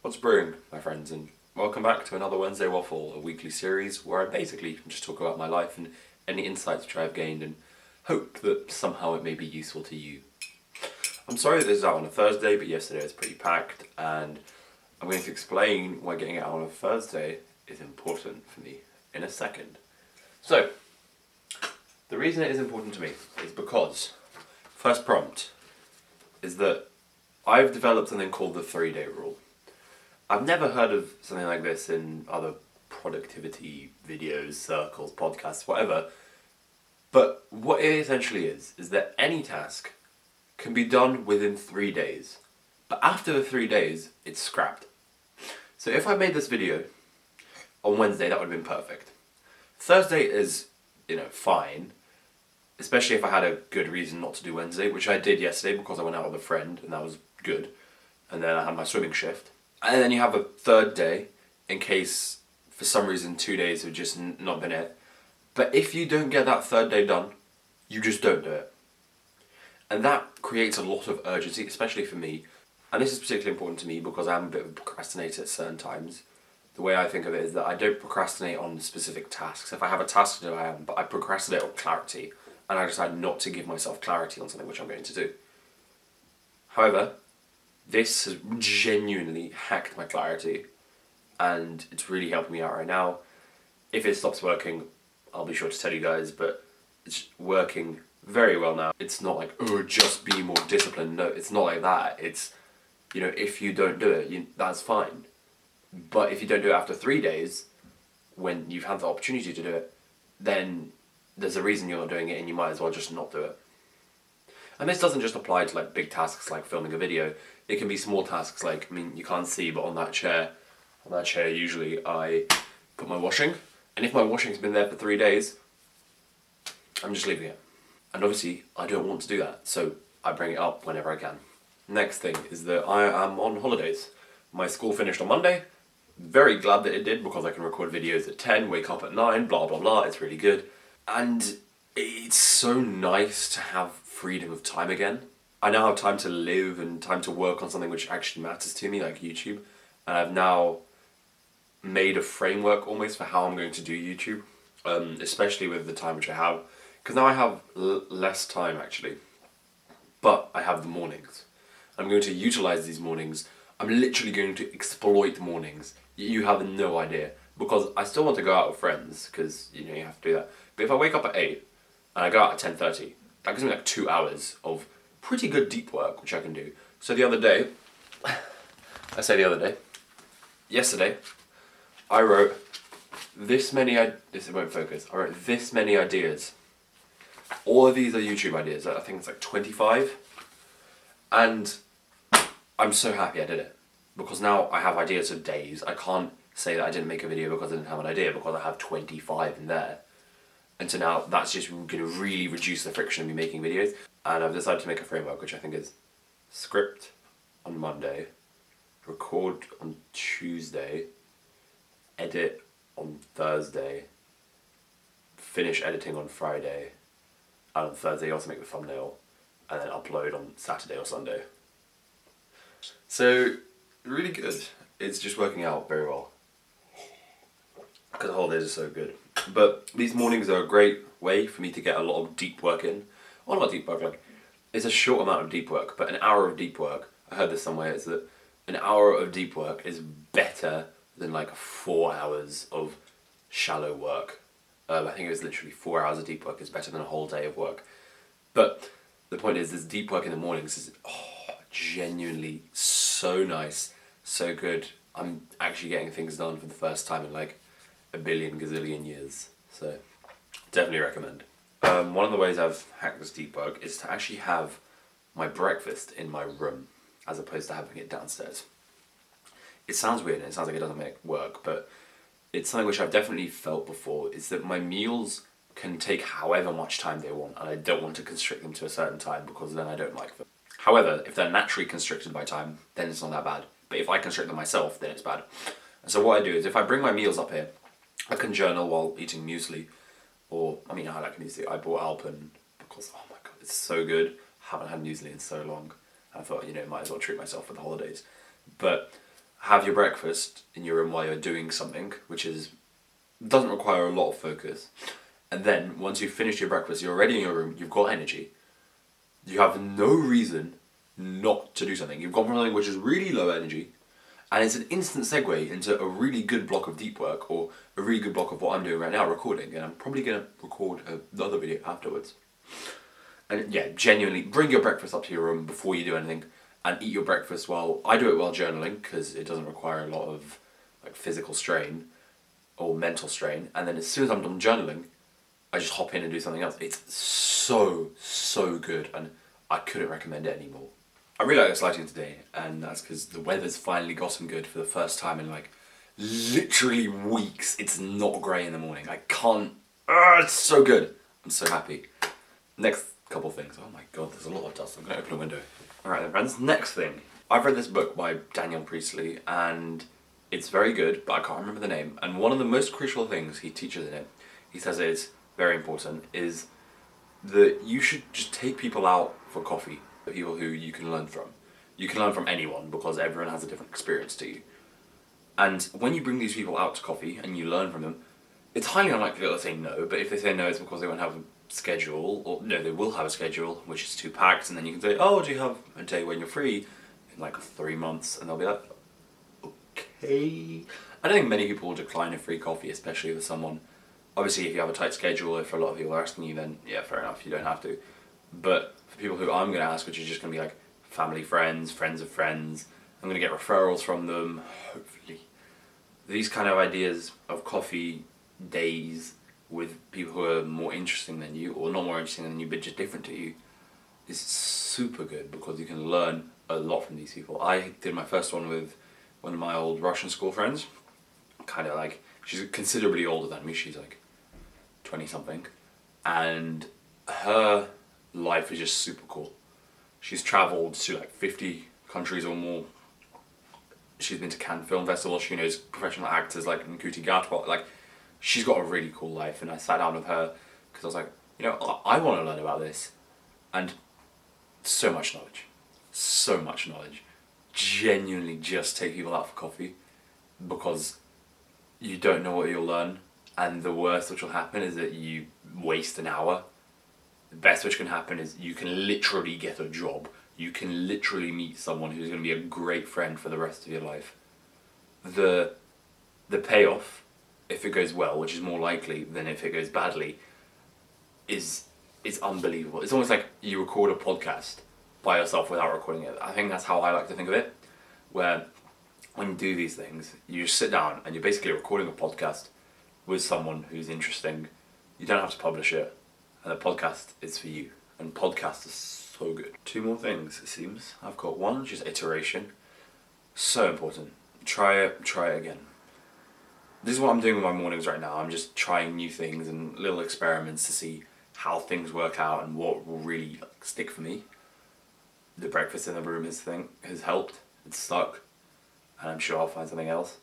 What's brewing, my friends, and welcome back to another Wednesday Waffle, a weekly series where I basically just talk about my life and any insights which I've gained and hope that somehow it may be useful to you. I'm sorry that this is out on a Thursday, but yesterday was pretty packed, and I'm going to explain why getting it out on a Thursday is important for me in a second. So, the reason it is important to me is because, first prompt, is that I've developed something called the 3-day rule. I've never heard of something like this in other productivity videos, circles, podcasts, whatever. But what it essentially is that any task can be done within 3 days. But after the 3 days, it's scrapped. So if I made this video on Wednesday, that would have been perfect. Thursday is, fine. Especially if I had a good reason not to do Wednesday, which I did yesterday because I went out with a friend and that was good. And then I had my swimming shift. And then you have a third day in case for some reason 2 days have just not been it. But if you don't get that third day done, you just don't do it. And that creates a lot of urgency, especially for me. And this is particularly important to me because I'm a bit of a procrastinator at certain times. The way I think of it is that I don't procrastinate on specific tasks. If I have a task to do, I am, but I procrastinate on clarity. And I decide not to give myself clarity on something which I'm going to do. However, this has genuinely hacked my clarity, and it's really helping me out right now. If it stops working, I'll be sure to tell you guys, but it's working very well now. It's not like, just be more disciplined. No, it's not like that. It's, if you don't do it, that's fine. But if you don't do it after 3 days, when you've had the opportunity to do it, then there's a reason you're not doing it, and you might as well just not do it. And this doesn't just apply to big tasks like filming a video. It can be small tasks like, you can't see, but on that chair usually I put my washing. And if my washing's been there for 3 days, I'm just leaving it. And obviously I don't want to do that, so I bring it up whenever I can. Next thing is that I am on holidays. My school finished on Monday. Very glad that it did because I can record videos at 10, wake up at 9, blah blah blah, it's really good. And it's so nice to have freedom of time again. I now have time to live and time to work on something which actually matters to me, like YouTube. And I've now made a framework almost for how I'm going to do YouTube, especially with the time which I have. Because now I have less time actually, but I have the mornings. I'm going to utilize these mornings. I'm literally going to exploit mornings. You have no idea. Because I still want to go out with friends, because you have to do that. But if I wake up at 8 and I go out at 10:30, that gives me 2 hours of pretty good deep work, which I can do. So yesterday, I wrote this many, this won't focus, I wrote this many ideas. All of these are YouTube ideas, I think it's 25. And I'm so happy I did it. Because now I have ideas for days. I can't say that I didn't make a video because I didn't have an idea, because I have 25 in there. And so now that's just going to really reduce the friction of me making videos. And I've decided to make a framework which I think is script on Monday, record on Tuesday, edit on Thursday, finish editing on Friday, and on Thursday also make the thumbnail, and then upload on Saturday or Sunday. So, really good. It's just working out very well. Because the holidays are so good. But these mornings are a great way for me to get a lot of deep work in. Well, not deep work, it's a short amount of deep work, but an hour of deep work, I heard this somewhere, is that an hour of deep work is better than 4 hours of shallow work. I think it was literally 4 hours of deep work is better than a whole day of work. But the point is, this deep work in the mornings is genuinely so nice, so good. I'm actually getting things done for the first time in a billion gazillion years. So, definitely recommend. One of the ways I've hacked this deep work is to actually have my breakfast in my room as opposed to having it downstairs. It sounds weird and it sounds like it doesn't work, but it's something which I've definitely felt before, is that my meals can take however much time they want, and I don't want to constrict them to a certain time because then I don't like them. However, if they're naturally constricted by time, then it's not that bad. But if I constrict them myself, then it's bad. And so what I do is, if I bring my meals up here, I can journal while eating muesli. Or, I like muesli. I bought Alpen because, oh my god, it's so good. I haven't had muesli in so long. I thought, might as well treat myself for the holidays. But have your breakfast in your room while you're doing something, which doesn't require a lot of focus. And then once you've finished your breakfast, you're already in your room, you've got energy. You have no reason not to do something. You've gone from something which is really low energy, and it's an instant segue into a really good block of deep work, or a really good block of what I'm doing right now, recording. And I'm probably going to record another video afterwards. And yeah, genuinely, bring your breakfast up to your room before you do anything, and eat your breakfast I do it while journaling, because it doesn't require a lot of like physical strain or mental strain. And then as soon as I'm done journaling, I just hop in and do something else. It's so good, and I couldn't recommend it anymore. I really like this lighting today, and that's because the weather's finally gotten good for the first time in like literally weeks. It's not grey in the morning. I can't. It's so good. I'm so happy. Next couple things. Oh my god, there's a lot of dust. I'm going to open a window. Alright then, friends. Next thing. I've read this book by Daniel Priestley, and it's very good, but I can't remember the name. And one of the most crucial things he teaches in it, he says it's very important, is that you should just take people out for coffee, the people who you can learn from. You can learn from anyone, because everyone has a different experience to you. And when you bring these people out to coffee and you learn from them, it's highly unlikely they'll say no, but if they say no, it's because they won't have a schedule, or no, they will have a schedule, which is too packed, and then you can say, oh, do you have a day when you're free? In like 3 months, and they'll be like, okay. I don't think many people will decline a free coffee, especially with someone. Obviously, if you have a tight schedule, if a lot of people are asking you, then yeah, fair enough, you don't have to. But for people who I'm going to ask, which is just going to be like family, friends, friends of friends, I'm going to get referrals from them, hopefully. These kind of ideas of coffee days with people who are more interesting than you, or not more interesting than you, but just different to you, is super good, because you can learn a lot from these people. I did my first one with one of my old Russian school friends, kind of like, she's considerably older than me, she's like 20 something, and her life is just super cool. She's travelled to like 50 countries or more. She's been to Cannes Film Festival, she knows professional actors like Nkuti Gatwa, like, she's got a really cool life. And I sat down with her, because I was like, you know, I want to learn about this. And so much knowledge. Genuinely just take people out for coffee, because you don't know what you'll learn, and the worst which will happen is that you waste an hour. The best which can happen is you can literally get a job. You can literally meet someone who's going to be a great friend for the rest of your life. The payoff, if it goes well, which is more likely than if it goes badly, is unbelievable. It's almost like you record a podcast by yourself without recording it. I think that's how I like to think of it, where when you do these things, you just sit down and you're basically recording a podcast with someone who's interesting. You don't have to publish it, and the podcast is for you. And podcast is so good. 2 more things, it seems. I've got one, which is iteration. So important. Try it again. This is what I'm doing with my mornings right now. I'm just trying new things and little experiments to see how things work out and what will really stick for me. The breakfast in the room has helped. It's stuck. And I'm sure I'll find something else.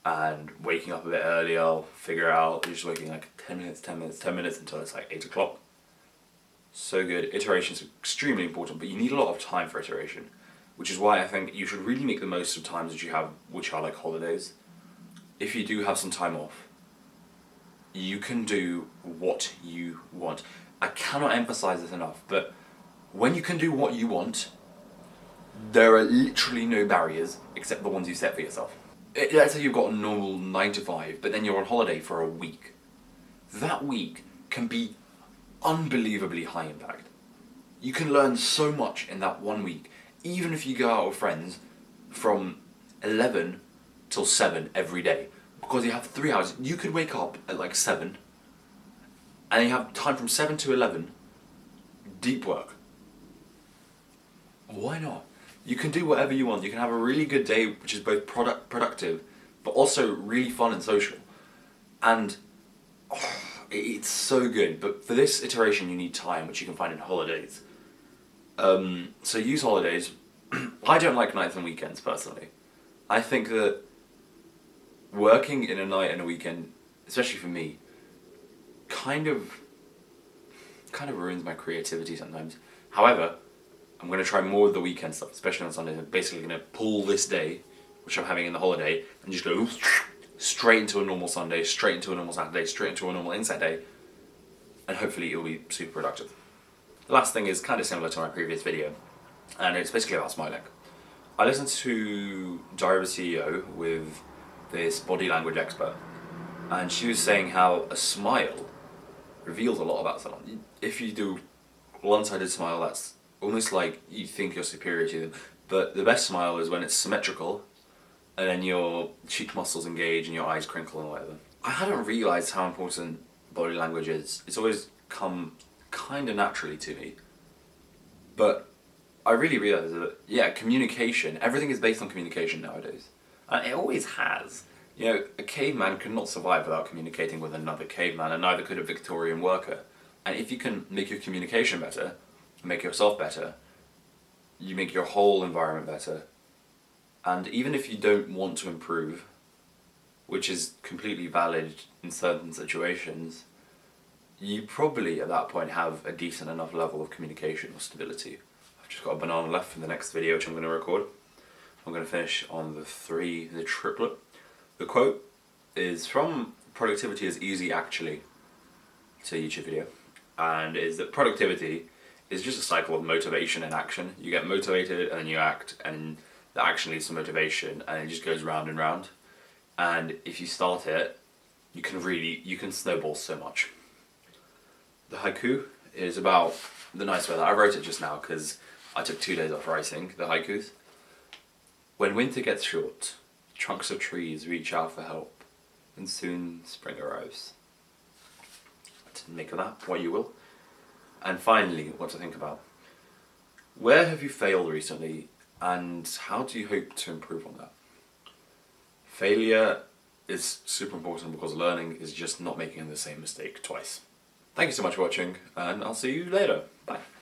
And waking up a bit early, I'll figure out, just waking like 10 minutes until it's like 8 o'clock. So good. Iteration is extremely important, but you need a lot of time for iteration, which is why I think you should really make the most of times that you have, which are like holidays. If you do have some time off, you can do what you want. I cannot emphasize this enough, but when you can do what you want, there are literally no barriers except the ones you set for yourself. Let's say you've got a normal 9 to 5, but then you're on holiday for a week. That week can be unbelievably high impact. You can learn so much in that 1 week, even if you go out with friends from 11 till 7 every day, because you have 3 hours. You could wake up at like 7, and you have time from 7 to 11, deep work. Why not? You can do whatever you want. You can have a really good day, which is both productive, but also really fun and social. And it's so good. But for this iteration, you need time, which you can find in holidays. So use holidays. I don't like nights and weekends, personally. I think that working in a night and a weekend, especially for me, kind of ruins my creativity sometimes. However, I'm going to try more of the weekend stuff, especially on Sundays. I'm basically going to pull this day which I'm having in the holiday, and just go straight into a normal Sunday, straight into a normal Saturday, straight into a normal inset day, and hopefully it'll be super productive. The last thing is kind of similar to my previous video, and it's basically about smiling. I listened to Diary CEO with this body language expert, and she was saying how a smile reveals a lot about someone. If you do one-sided smile, that's almost like you think you're superior to them, but the best smile is when it's symmetrical, and then your cheek muscles engage and your eyes crinkle and whatever. I hadn't realised how important body language is. It's always come kind of naturally to me, but I really realised that, yeah, communication, everything is based on communication nowadays. And it always has. You know, a caveman could not survive without communicating with another caveman, and neither could a Victorian worker. And if you can make your communication better, make yourself better, you make your whole environment better. And even if you don't want to improve, which is completely valid in certain situations, you probably at that point have a decent enough level of communication or stability. I've just got a banana left for the next video which I'm going to record. I'm going to finish on the triplet. The quote is from Productivity is Easy Actually. It's a YouTube video. And is that productivity is just a cycle of motivation and action. You get motivated and then you act, and the action leads to motivation, and it just goes round and round. And if you start it, you can snowball so much. The haiku is about the nice weather. I wrote it just now because I took 2 days off writing the haikus. When winter gets short, trunks of trees reach out for help, and soon spring arrives. To make of that what you will. And finally, what to think about. Where have you failed recently, and how do you hope to improve on that? Failure is super important because learning is just not making the same mistake twice. Thank you so much for watching, and I'll see you later. Bye.